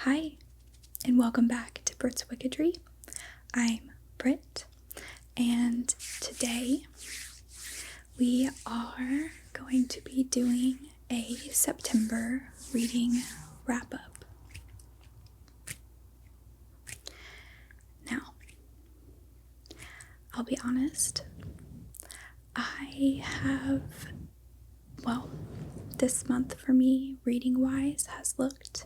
Hi, and welcome back to Brit's Wickedry. I'm Brit, and today we are going to be doing a September reading wrap-up. Now, I'll be honest, this month for me, reading-wise, has looked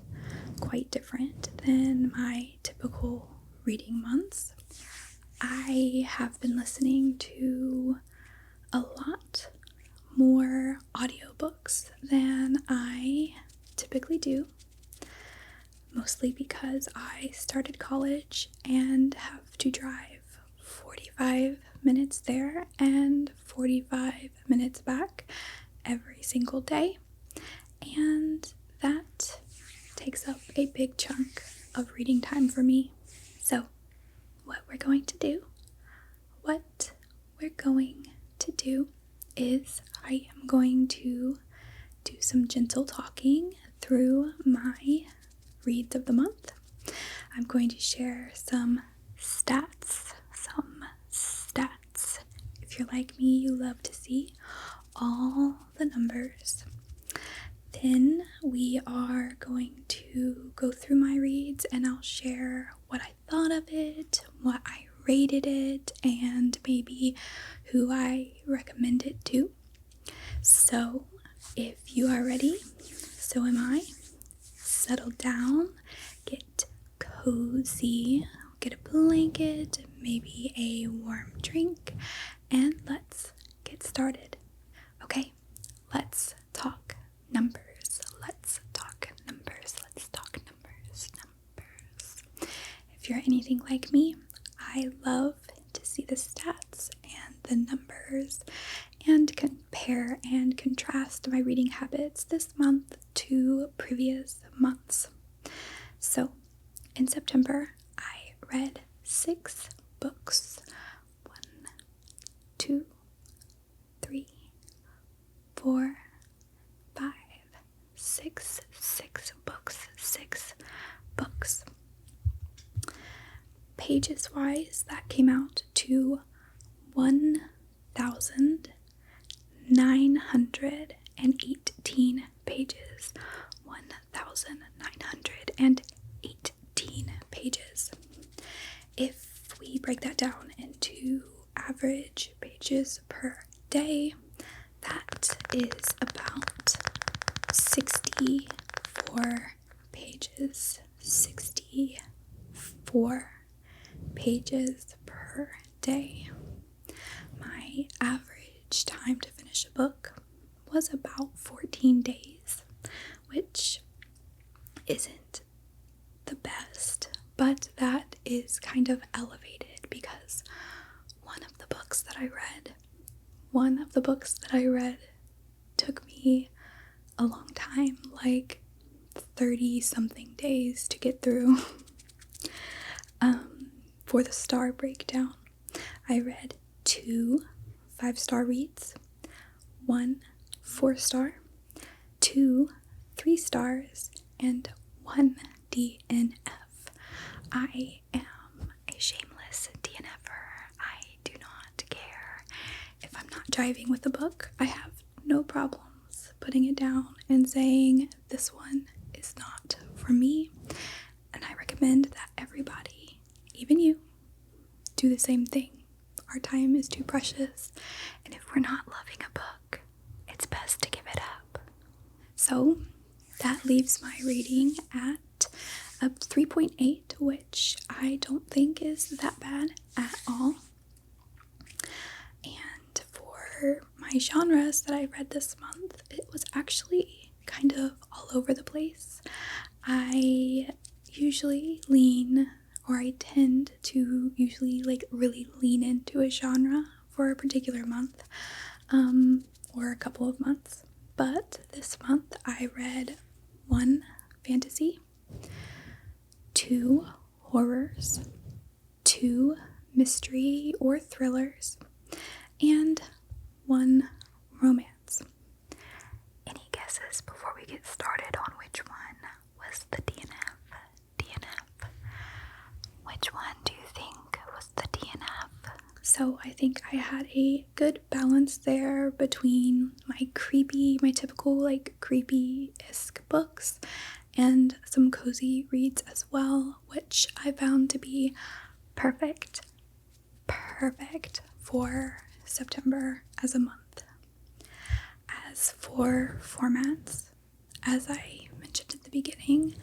quite different than my typical reading months. I have been listening to a lot more audiobooks than I typically do, mostly because I started college and have to drive 45 minutes there and 45 minutes back every single day, and that takes up a big chunk of reading time for me. So what we're going to do is I am going to do some gentle talking through my reads of the month. I'm going to share some stats. If you're like me, you love to see all the numbers. Then we are going to go through my reads and I'll share what I thought of it, what I rated it, and maybe who I recommend it to. So if you are ready, so am I. Settle down, get cozy, get a blanket, maybe a warm drink, and let's get started. Okay, let's talk numbers. If you're anything like me, I love to see the stats and the numbers and compare and contrast my reading habits this month to previous months. So, in September, I read 6 books. 1, 2, 3, 4, 5, 6 books. Pages wise, that came out to 1,918 pages. 1,918 pages. If we break that down into average pages per day, that is about 64 pages. 64 pages per day. My average time to finish a book was about 14 days, which isn't the best, but that is kind of elevated because one of the books that I read took me a long time, like 30 something days to get through. For the star breakdown, I read 2 5-star reads, 1 4-star, 2 3 stars, and 1 DNF. I am a shameless DNFer. I do not care. If I'm not driving with a book, I have no problems putting it down and saying this one is not for me. And I recommend that everybody, even you, do the same thing. Our time is too precious, and if we're not loving a book, it's best to give it up. So that leaves my reading at a 3.8, which I don't think is that bad at all. And for my genres that I read this month, it was actually kind of all over the place. I tend to usually really lean into a genre for a particular month, or a couple of months. But this month I read 1 fantasy, 2 horrors, 2 mystery or thrillers, and 1 romance. Any guesses before we get started on which one was the DNF? So I think I had a good balance there between my typical like creepy-esque books and some cozy reads as well, which I found to be perfect for September as a month. As for formats, as I mentioned at the beginning,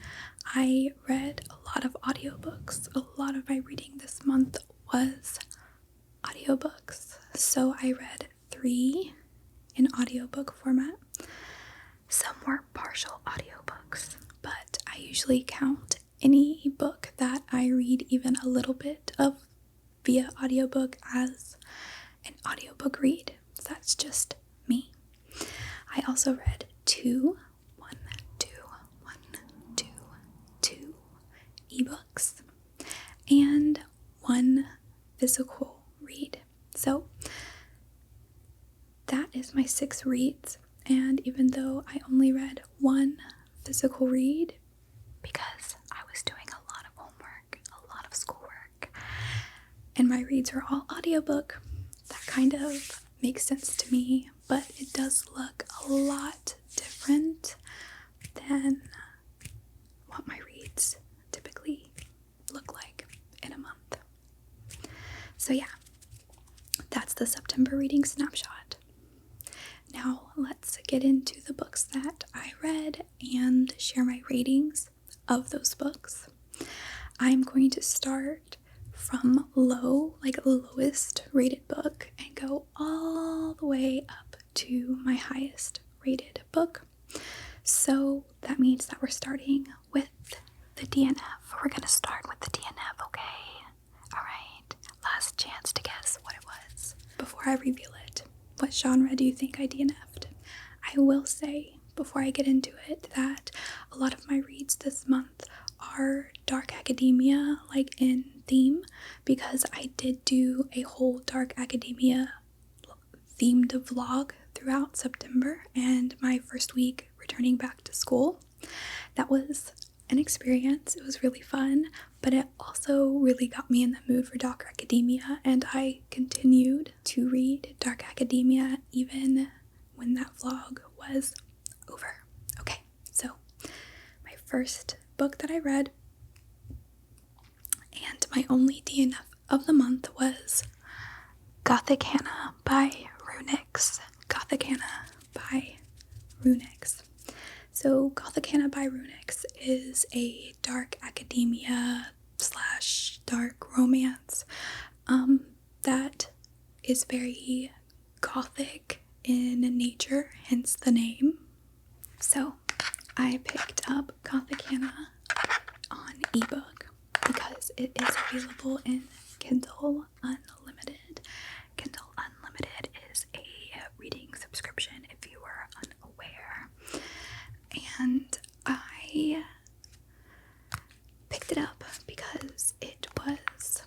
I read a lot of audiobooks. A lot of my reading this month was audiobooks. So I read 3 in audiobook format. Some were partial audiobooks, but I usually count any book that I read even a little bit of via audiobook as an audiobook read. So that's just me. I also read 2 ebooks and 1 physical read. So that is my 6 reads, and even though I only read 1 physical read because I was doing a lot of homework, a lot of schoolwork, and my reads are all audiobook, that kind of makes sense to me, but it does look a lot different than what my reads typically look like in a month. So yeah, that's the September reading snapshot. Now let's get into the books that I read and share my ratings of those books. I'm going to start from low, like lowest rated book, and go all the way up to my highest rated book. So that means that we're starting with the DNF. We're going to start with the DNF, okay? Alright, last chance to guess what it was. Before I reveal it, what genre do you think I DNF'd? I will say, before I get into it, that a lot of my reads this month are dark academia, like in theme, because I did do a whole dark academia themed vlog throughout September and my first week returning back to school. That was an experience. It was really fun, but it also really got me in the mood for dark academia, and I continued to read dark academia even when that vlog was over. Okay, so my first book that I read and my only DNF of the month was Gothic Hannah by Runix. Gothic Hannah by Runix. So Gothic Hannah by Runix is a dark academia / dark romance that is very gothic in nature, hence the name. So I picked up Gothic Hannah on ebook because it is available in Kindle Unlimited. Kindle Unlimited is a reading subscription if you were unaware. And I picked it up because it was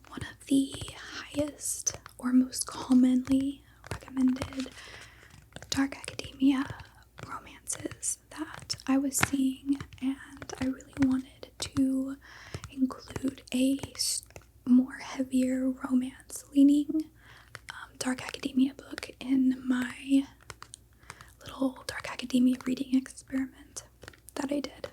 one of the highest or most commonly recommended dark academia romances that I was seeing, and I really wanted to include a more heavier romance leaning dark academia book in my little dark academia reading experiment that I did.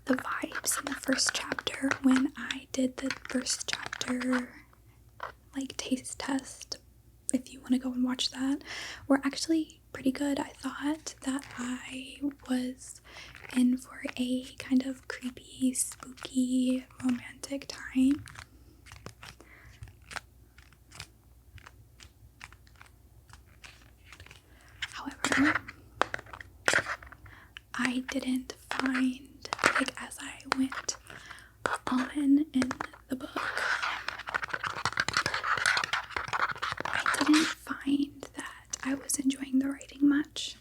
The vibes in the first chapter, when I did the first chapter like taste test, if you want to go and watch that, were actually pretty good. I thought that I was in for a kind of creepy, spooky, romantic time. However, I didn't find, like as I went on in the book, I didn't find that I was enjoying the writing much.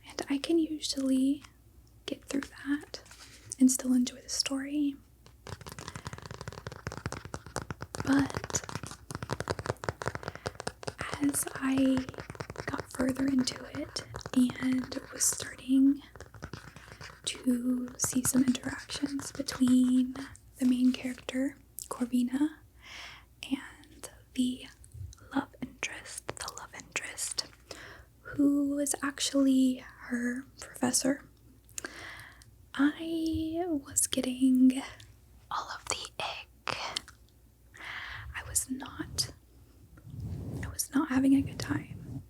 And I can usually get through that and still enjoy the story. But as I got further into it and was starting to see some interactions between the main character, Corvina, and the love interest, who was actually her professor. I was getting all of the ick. I was not having a good time.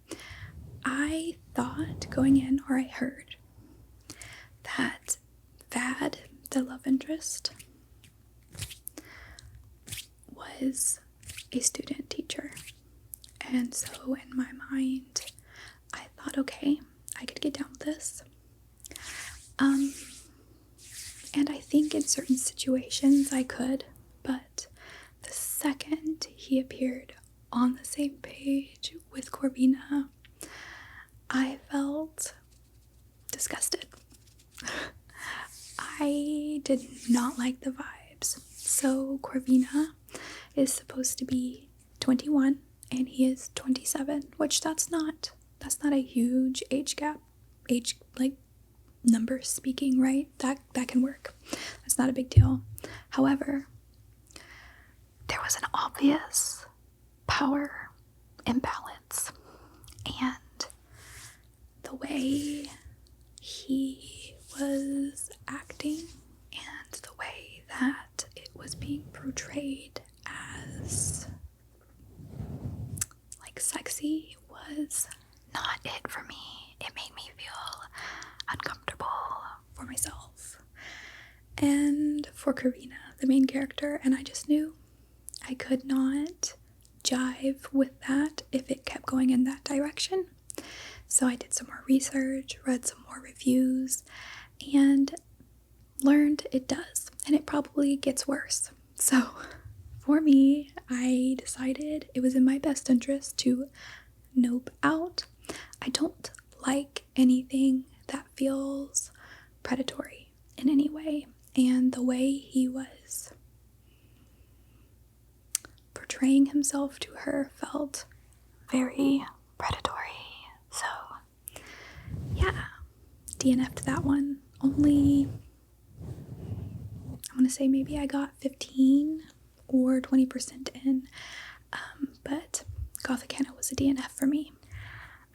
I thought going in, or I heard, that Vad, the love interest, was a student teacher. And so in my mind, I thought, okay, I could get down with this. And I think in certain situations I could, but the second he appeared on the same page with Corvina, I felt disgusted. I did not like the vibes. So Corvina is supposed to be 21 and he is 27, which that's not a huge age gap. Numbers speaking, right? That can work. That's not a big deal. However, there was an obvious power imbalance, and the way he was acting and the way that it was being portrayed as like sexy was not it for me. It made me feel uncomfortable for myself and for Karina, the main character, and I just knew I could not jive with that if it kept going in that direction. So I did some more research, read some more reviews, and learned it does, and it probably gets worse. So for me, I decided it was in my best interest to nope out. I don't like anything that feels predatory in any way, and the way he was portraying himself to her felt very predatory. So yeah, DNF'd that one. Only, I want to say maybe I got 15 or 20% in, but Gothic Hannah was a DNF for me.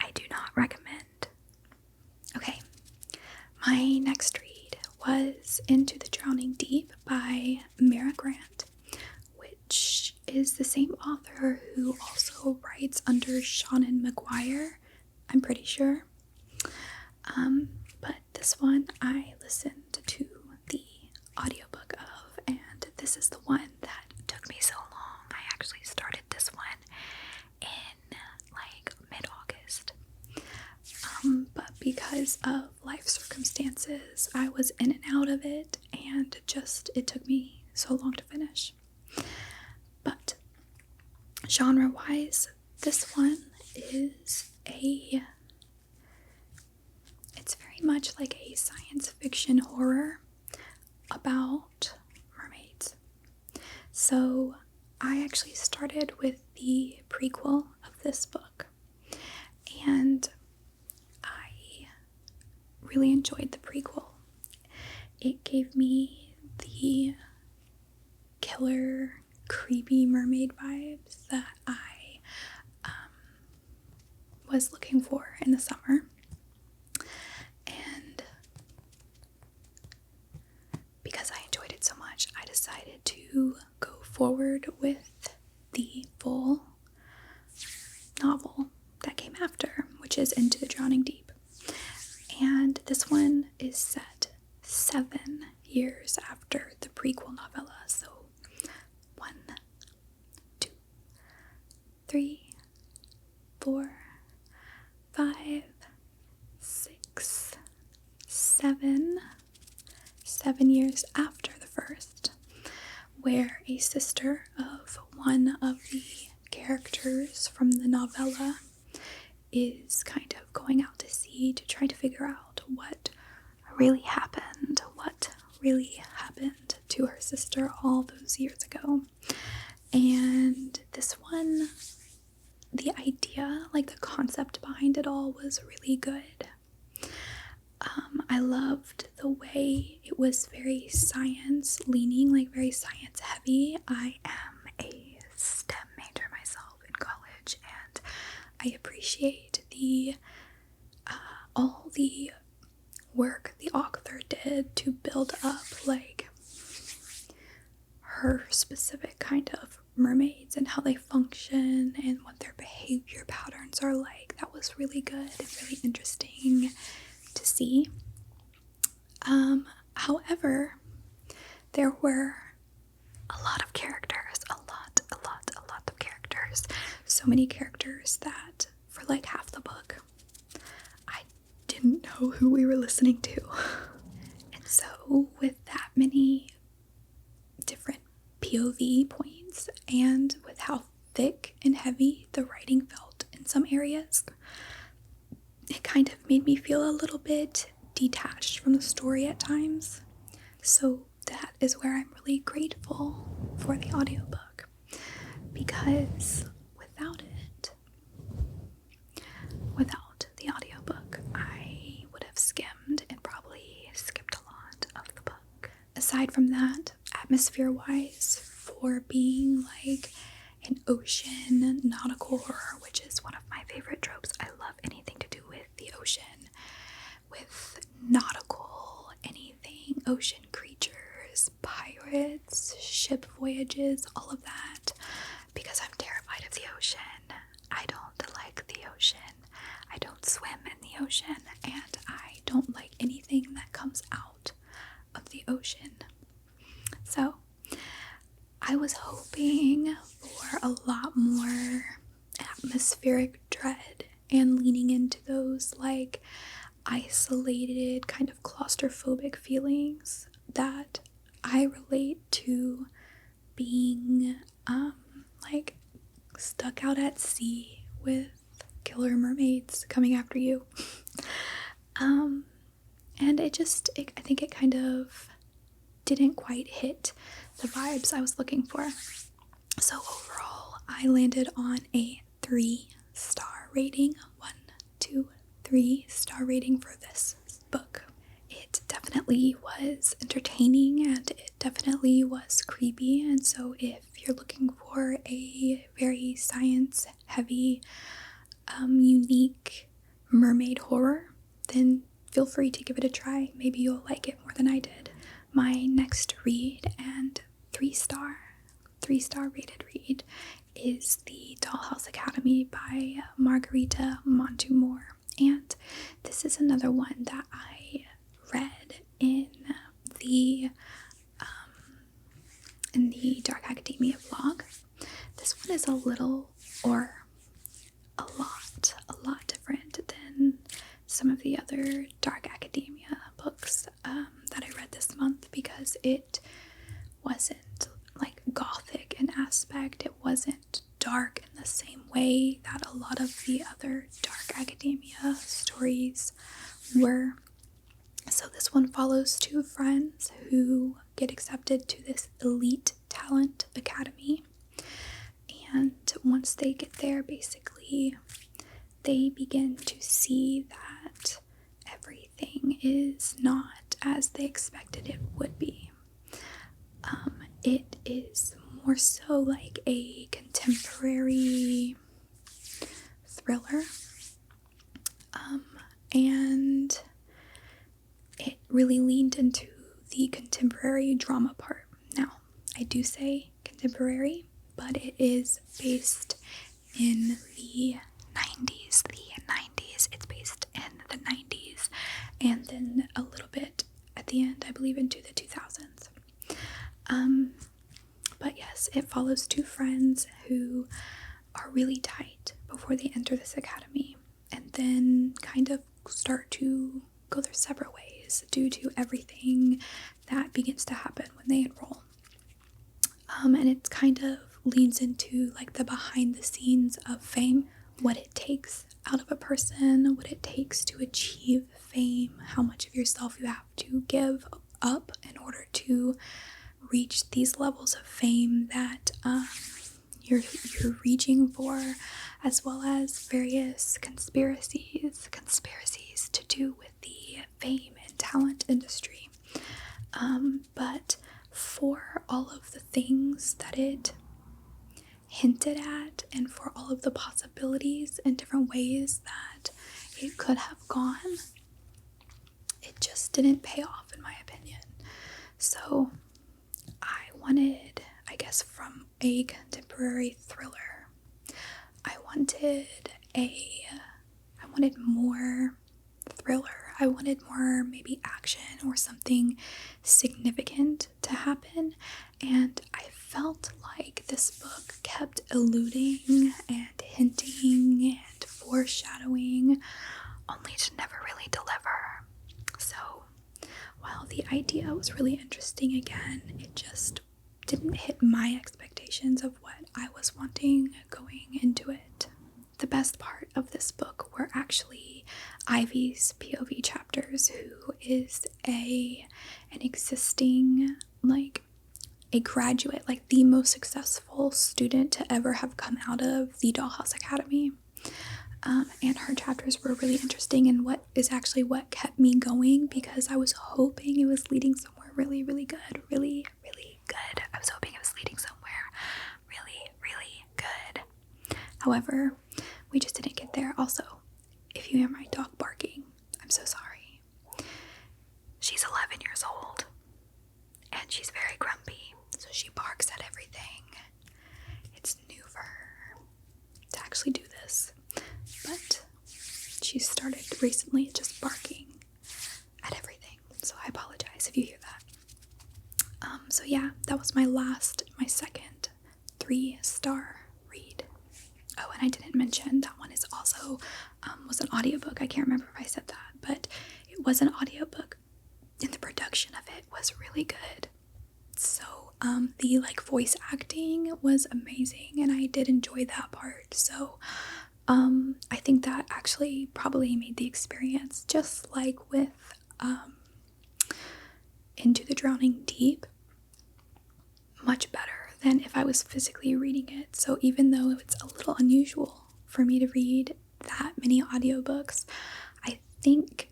I do not recommend. Okay, my next read was Into the Drowning Deep by Mara Grant, which is the same author who also writes under Shannon McGuire, I'm pretty sure. But this one I listened to the audiobook of, and this is the one that took me so long. I actually started this one in like mid-August. But because of life circumstances, I was in and out of it, and it took me so long to finish. But genre-wise, this one is it's very much like a science fiction horror about mermaids. So I actually started with the prequel of this book, and I really enjoyed the prequel. It gave me the killer, creepy mermaid vibes that I was looking for in the summer. And because I enjoyed it so much, I decided to go forward with the full novel that came after, which is Into the Drowning Deep. And this one is set 7 years after the prequel novella. So 1, 2, 3, 4, 5, 6, 7 years after the first, where a sister of one of the characters from the novella is kind of going out to sea to try to figure out what really happened to her sister all those years ago. And this one, the idea, like the concept behind it all, was really good. I loved the way it was very science leaning, like very science heavy. I am a STEM major myself in college, and I appreciate all the work the author did to build up like her specific kind of mermaids and how they function and what their behavior patterns are like. That was really good and really interesting to see. However, there were a lot of characters, a lot of characters. So many characters that for like half the book, I didn't know who we were listening to. And so with that many different POV points and with how thick and heavy the writing felt in some areas, it kind of made me feel a little bit detached from the story at times. So that is where I'm really grateful for the audiobook, because without the audiobook, I would have skimmed and probably skipped a lot of the book. Aside from that, atmosphere-wise, for being like an ocean nautical horror, which is one of my favorite tropes. I love anything to do with the ocean, with nautical, anything, ocean creatures, pirates, ship voyages, all of that, because I'm terrified of the ocean. I don't like the ocean. I don't swim in the ocean, and I don't like anything that comes out of the ocean. So I was hoping for a lot more atmospheric dread and leaning into those like isolated kind of claustrophobic feelings that I relate to being like stuck out at sea with killer mermaids coming after you. And I think it kind of didn't quite hit the vibes I was looking for. So overall, I landed on a 3-star rating. 1, 2, 3-star rating for this book. It definitely was entertaining and it definitely was creepy, and so if you're looking for a very science heavy, unique mermaid horror, then feel free to give it a try. Maybe you'll like it more than I did. My next read and 3-star rated read is The Dollhouse Academy by Margarita Montemor, and this is another one that I read in the Dark Academia vlog. This one is a lot different than some of the other Dark Academia books that I read this month, because it wasn't like gothic in aspect. It wasn't dark in the same way that a lot of the other Dark Academia stories were. So this one follows 2 friends who get accepted to this elite talent academy, and once they get there, basically they begin to see that everything is not as they expected it would be. It is more so like a contemporary thriller, and it really leaned into the contemporary drama part. Now, I do say contemporary, but it is based in the 90s. It's based in the 90s, and then a little bit at the end, I believe, into the 2000s. But yes, it follows 2 friends who are really tight before they enter this academy, and then kind of start to go their separate ways due to everything that begins to happen when they enroll. And it kind of leans into like the behind the scenes of fame, what it takes out of a person, what it takes to achieve fame, how much of yourself you have to give up in order to reach these levels of fame that you're reaching for, as well as various conspiracies to do with the fame and talent industry. But for all of the things that it hinted at, and for all of the possibilities and different ways that it could have gone, it just didn't pay off, in my opinion. So I wanted, I guess, from a contemporary thriller, I wanted more thriller. I wanted more maybe action or something significant to happen, and I felt like this book kept alluding and hinting and foreshadowing, only to never really deliver. So while the idea was really interesting, again, it just didn't hit my expectations of what I was wanting going into it. The best part of this book were actually Ivy's POV chapters, who is an existing, a graduate, the most successful student to ever have come out of the Dollhouse Academy. And her chapters were really interesting, and what kept me going, because I was hoping it was leading somewhere really, really good, really, really good. I was hoping it was leading somewhere really, really good. However, we just didn't get there. Also, if you hear my dog barking, I'm so sorry. She's 11 years old, and she's very grumpy, so she barks at everything. It's new for her to actually do this, but she started recently just barking at everything, so I apologize if you hear that. So yeah, that was my second 3-star read. Oh, and I didn't mention that one is also was an audiobook. I can't remember if I said that, but it was an audiobook, and the production of it was really good. So the voice acting was amazing, and I did enjoy that part. So I think that actually probably made the experience, just like with Into the Drowning Deep, much better than if I was physically reading it. So even though it's a little unusual for me to read that many audiobooks, I think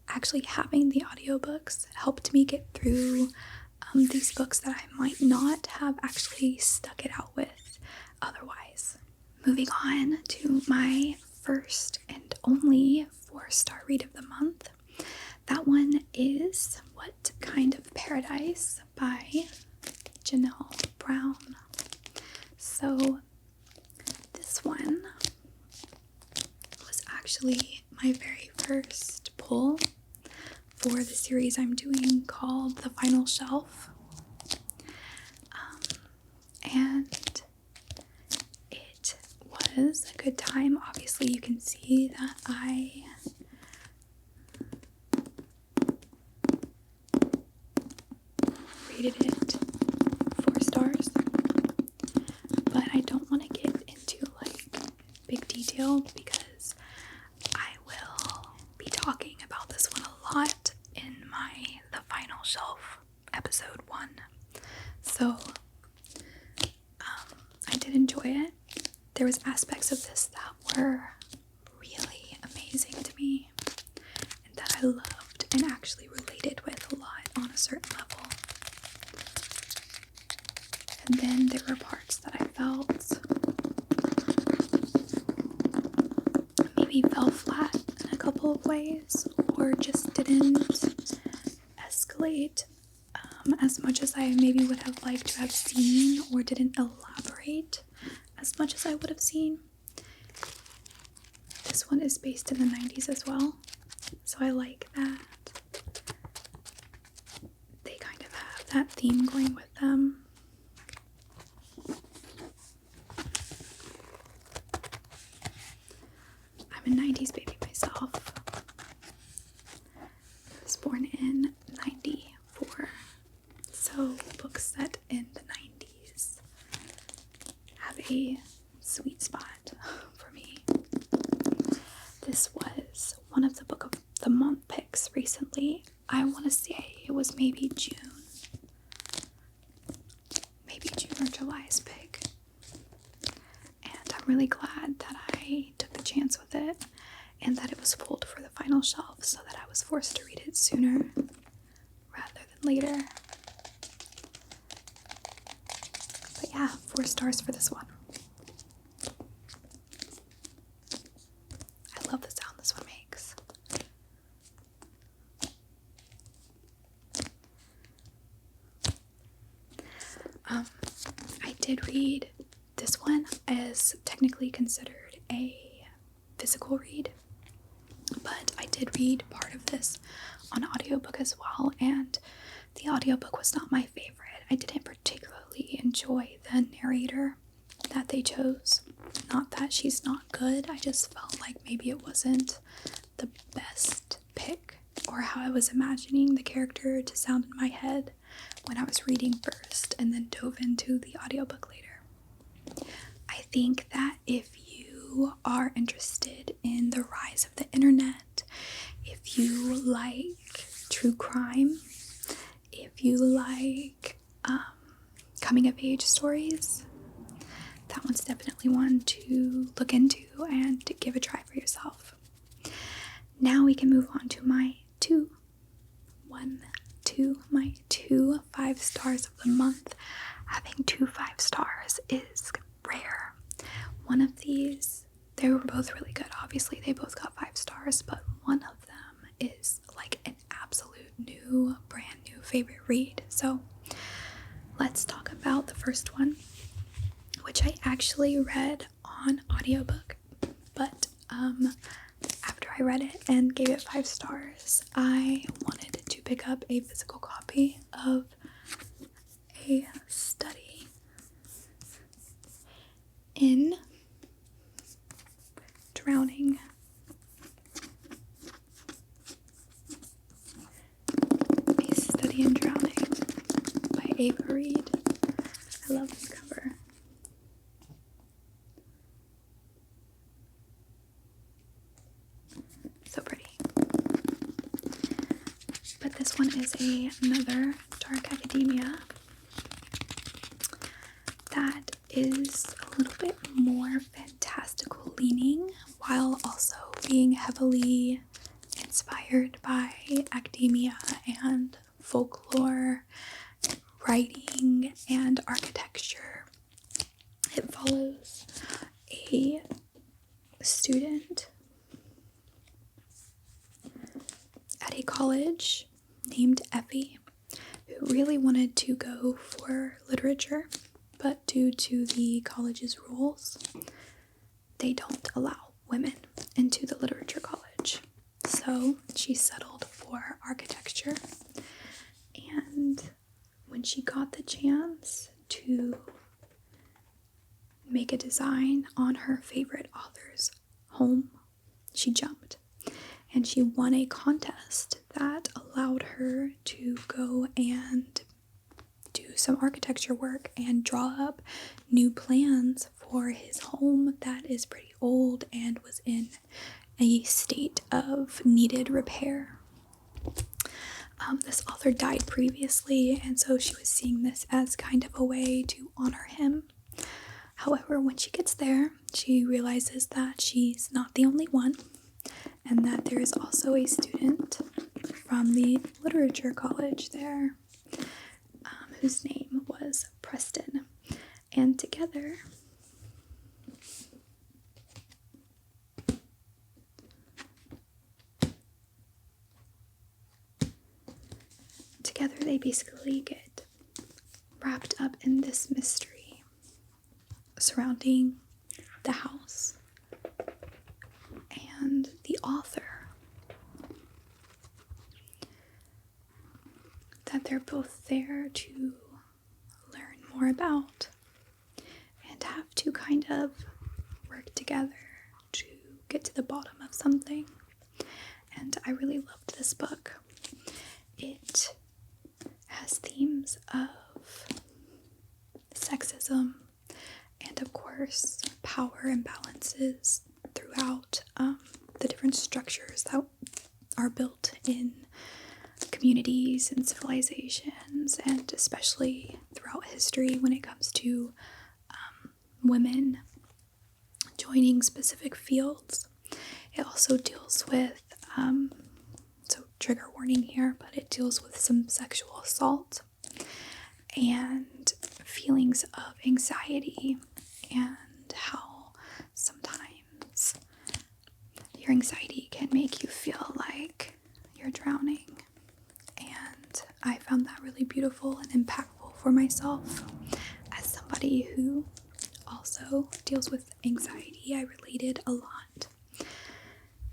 actually having the audiobooks helped me get through these books that I might not have actually stuck it out with otherwise. Moving on to my first and only 4-star read of the month. That one is What Kind of Paradise by Janelle Brown. So this one was actually my very first pull for the series I'm doing called The Final Shelf. And it was a good time. Obviously, you can see that I rated it 4 stars, but I don't want to get into big detail, because I will be talking about this one a lot in my The Final Shelf episode 1. So I did enjoy it. There was aspects of this that were really amazing to me, and that I loved and actually related with a lot on a certain level. And then there were parts that I felt maybe fell flat in a couple of ways, or just didn't escalate as much as I maybe would have liked to have seen, or didn't elaborate as much as I would have seen. This one is based in the 90s as well, so I like that they kind of have that theme going with them. I'm a 90s baby myself. I was born in 94, so books set in the 90s have a sweet spot for me. This was one of the Book of the Month picks recently. I want to say it was maybe June or July's pick, and I'm really glad that I took the chance with it, and that it was pulled for The Final Shelf, so that I was forced to read it sooner rather than later. But yeah, 4 stars for this one. I love the sound this one makes. I did read this one as technically considered a physical read, but I did read part of this on audiobook as well, and the audiobook was not my favorite. I didn't particularly enjoy the narrator that they chose. Not that she's not good, I just felt like maybe it wasn't the best pick, or how I was imagining the character to sound in my head when I was reading first and then dove into the audiobook later. I think that if you are interested in the rise of the internet, if you like true crime, if you like coming of age stories, that one's definitely one to look into and to give a try for yourself. Now we can move on to my two 5 stars of the month. Having 2 5 stars is rare. One of these, they were both really good. Obviously, they both got 5 stars, but one of them is like an absolute new, brand new favorite read. So let's talk about the first one, which I actually read on audiobook, but after I read it and gave it 5 stars, I wanted to pick up a physical copy of A Study in Drowning. A Study in Drowning by Ava Reed. I love this cover. So pretty. But this one is another dark academia that is a little bit more fantastical leaning, while also being heavily inspired by academia and folklore, writing, and architecture. It follows a student at a college named Effie who really wanted to go for literature, but due to the college's rules, they don't allow women into the literature college. So she settled for architecture, and when she got the chance to make a design on her favorite author's home, she jumped. And she won a contest that allowed her to go and do some architecture work and draw up new plans for his home that is pretty old and was in a state of needed repair. This author died previously, and so she was seeing this as kind of a way to honor him. However, when she gets there, she realizes that she's not the only one, and that there is also a student from the literature college there, whose name was Preston. And together they basically get wrapped up in this mystery surrounding the house and the author that they're both there to learn more about and have to kind of work together to get to the bottom of something. And I really loved this book. It has themes of sexism and, of course, power imbalances throughout the different structures that are built in communities and civilizations, and especially throughout history when it comes to women joining specific fields. It also deals with, so trigger warning here, but it deals with some sexual assault and feelings of anxiety and how sometimes your anxiety can make you feel like you're drowning. And I found that really beautiful and impactful for myself as somebody who also deals with anxiety. I related a lot.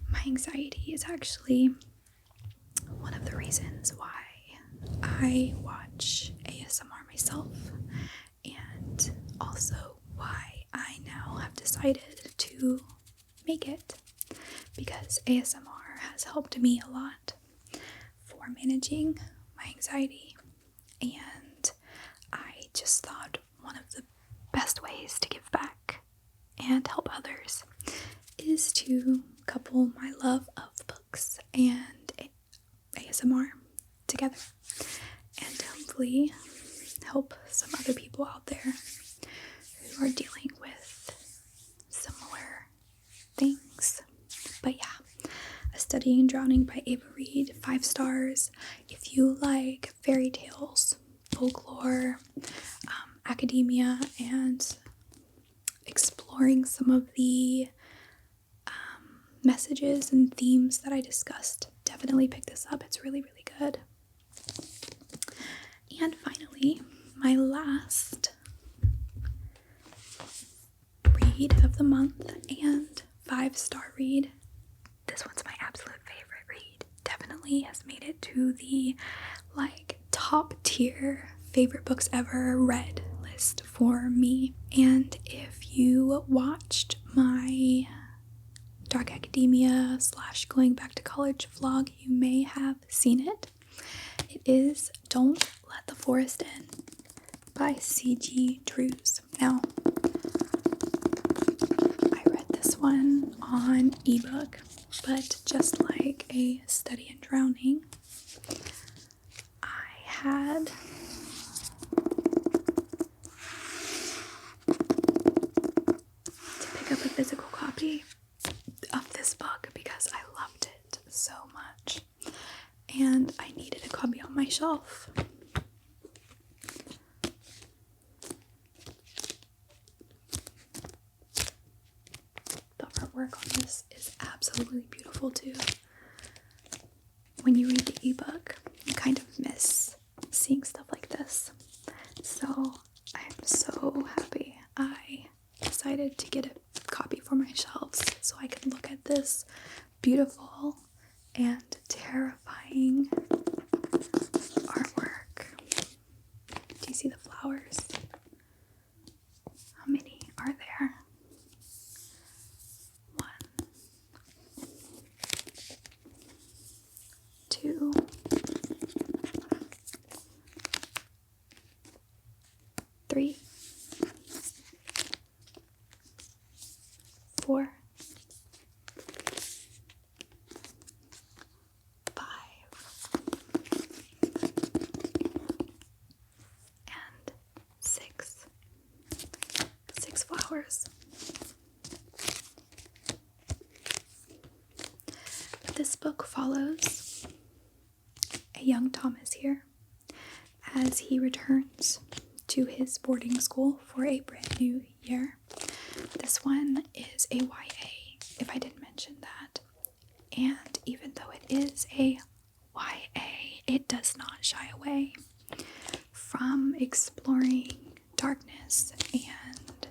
My anxiety is actually one of the reasons why I watch ASMR myself, and also why I now have decided to make it, because ASMR has helped me a lot for managing my anxiety, and I just thought one of the best ways to give back and help others is to couple my love of books and ASMR together, and hopefully help some other people out there who are dealing with similar things. But yeah, A Study in Drowning by Ava Reed, 5 stars. If you like fairy tales, folklore, academia, and exploring some of the messages and themes that I discussed, definitely pick this up. It's really, really good. And finally, my last read of the month and 5-star read. This one's my absolute favorite read. Definitely has made it to the top tier favorite books ever read list for me. And if you watched my Dark Academia / going back to college vlog, you may have seen it. It is Don't Let the Forest In by C.G. Drews. Now, I read this one on ebook, but just like A Study in Drowning, I had to pick up a physical copy of this book because I loved it so much, and I needed a copy on my shelf. The artwork on this is absolutely beautiful too. When you read the ebook, you kind of miss seeing stuff like this. So I'm so happy I decided to get a copy for my shelves so I could look at this beautiful and terrifying artwork. Do you see the flowers? How many are there? 1, 2, 3, 4, 5, and 6. 6 flowers. But this book follows a young Thomas here as he returns to his boarding school for a brand new year. This one is a YA, if I didn't mention that. And even though it is a YA, it does not shy away from exploring darkness and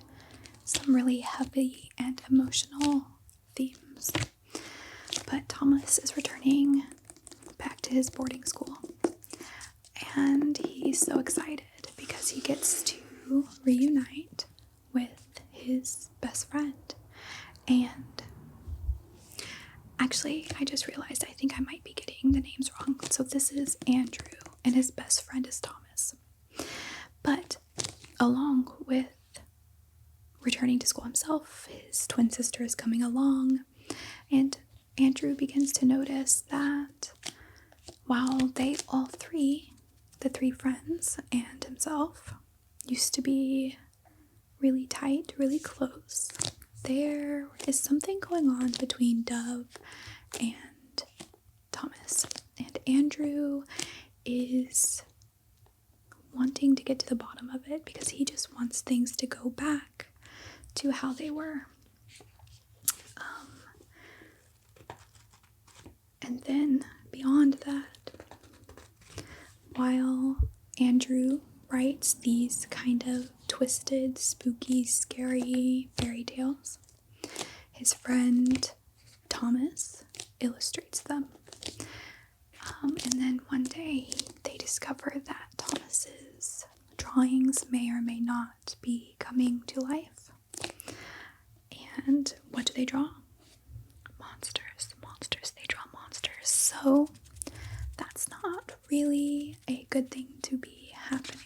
some really heavy and emotional themes. But Thomas is returning back to his boarding school, and he's so excited because he gets to reunite with his best friend. And actually, I just realized I think I might be getting the names wrong. So this is Andrew, and his best friend is Thomas. But along with returning to school himself, his twin sister is coming along, and Andrew begins to notice that while they all three, the 3 friends and himself, used to be really tight, really close, there is something going on between Dove and Thomas and Andrew is wanting to get to the bottom of it because he just wants things to go back to how they were. And then beyond that, while Andrew writes these kind of twisted, spooky, scary fairy tales, his friend Thomas illustrates them. And then one day they discover that Thomas's drawings may or may not be coming to life. And what do they draw? Monsters. They draw monsters. So that's not really a good thing to be happening.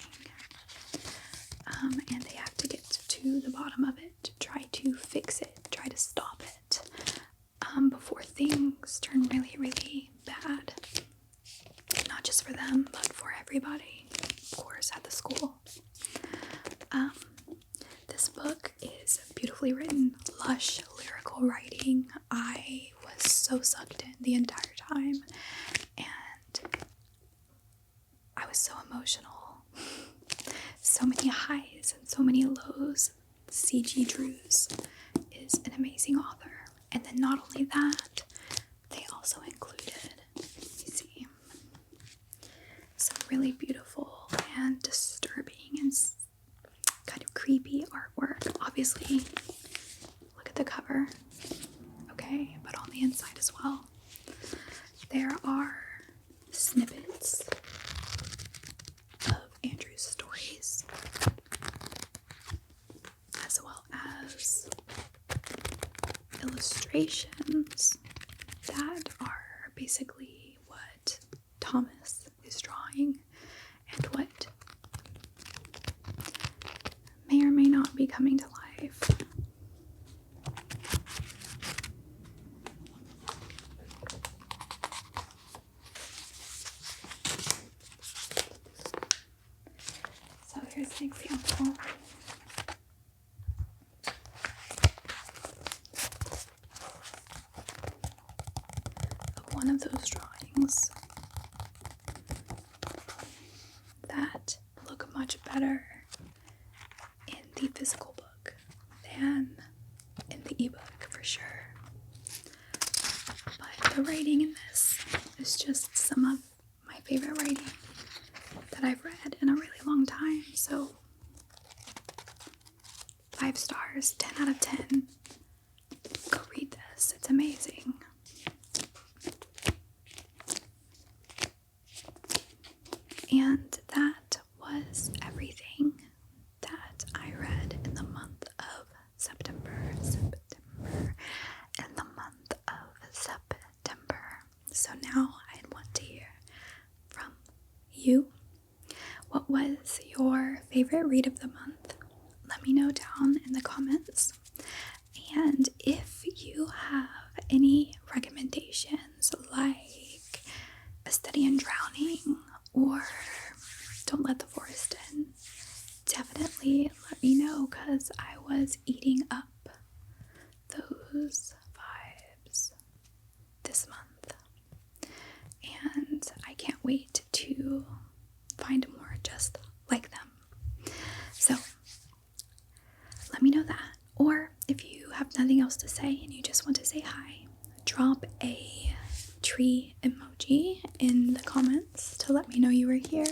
And they have to get to the bottom of it, try to fix it, try to stop it, before things turn really, really bad. Not just for them, but for everybody, of course, at the school. This book is beautifully written, lush, lyrical writing. I was so sucked in the entire time, and I was so emotional. So many highs and so many lows. C.G. Drews is an amazing author. And then not only that, they also included, some really beautiful and disturbing and kind of creepy artwork. Obviously, look at the cover, okay, but on the inside as well. There are snippets of Andrew's stories, as well as illustrations that are basically what Thomas is drawing and what may or may not be coming to life. So here's an example. Of one of those drawings that look much better in the physical book than in the ebook, for sure. But the writing in this is just some of my favorite writing that I've read in a really long time. So 5 stars, 10 out of 10. Go read this. It's amazing. And that was everything that I read in the month of September. So now I'd want to hear from you. What was your favorite read of the month? Let me know down in the comments. And if you have any recommendations, like A Study in Drowning or Don't Let the Forest In, definitely let me know, because I was eating up those vibes this month. And I can't wait to find more just like them. So let me know that. Or if you have nothing else to say and you just want to say hi, drop a tree emoji in the comments to let me know you were here.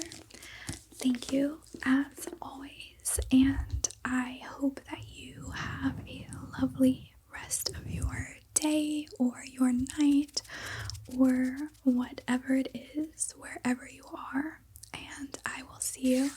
Thank you as always, and I hope that you have a lovely rest of your day or your night or whatever it is, wherever you are, and I will see you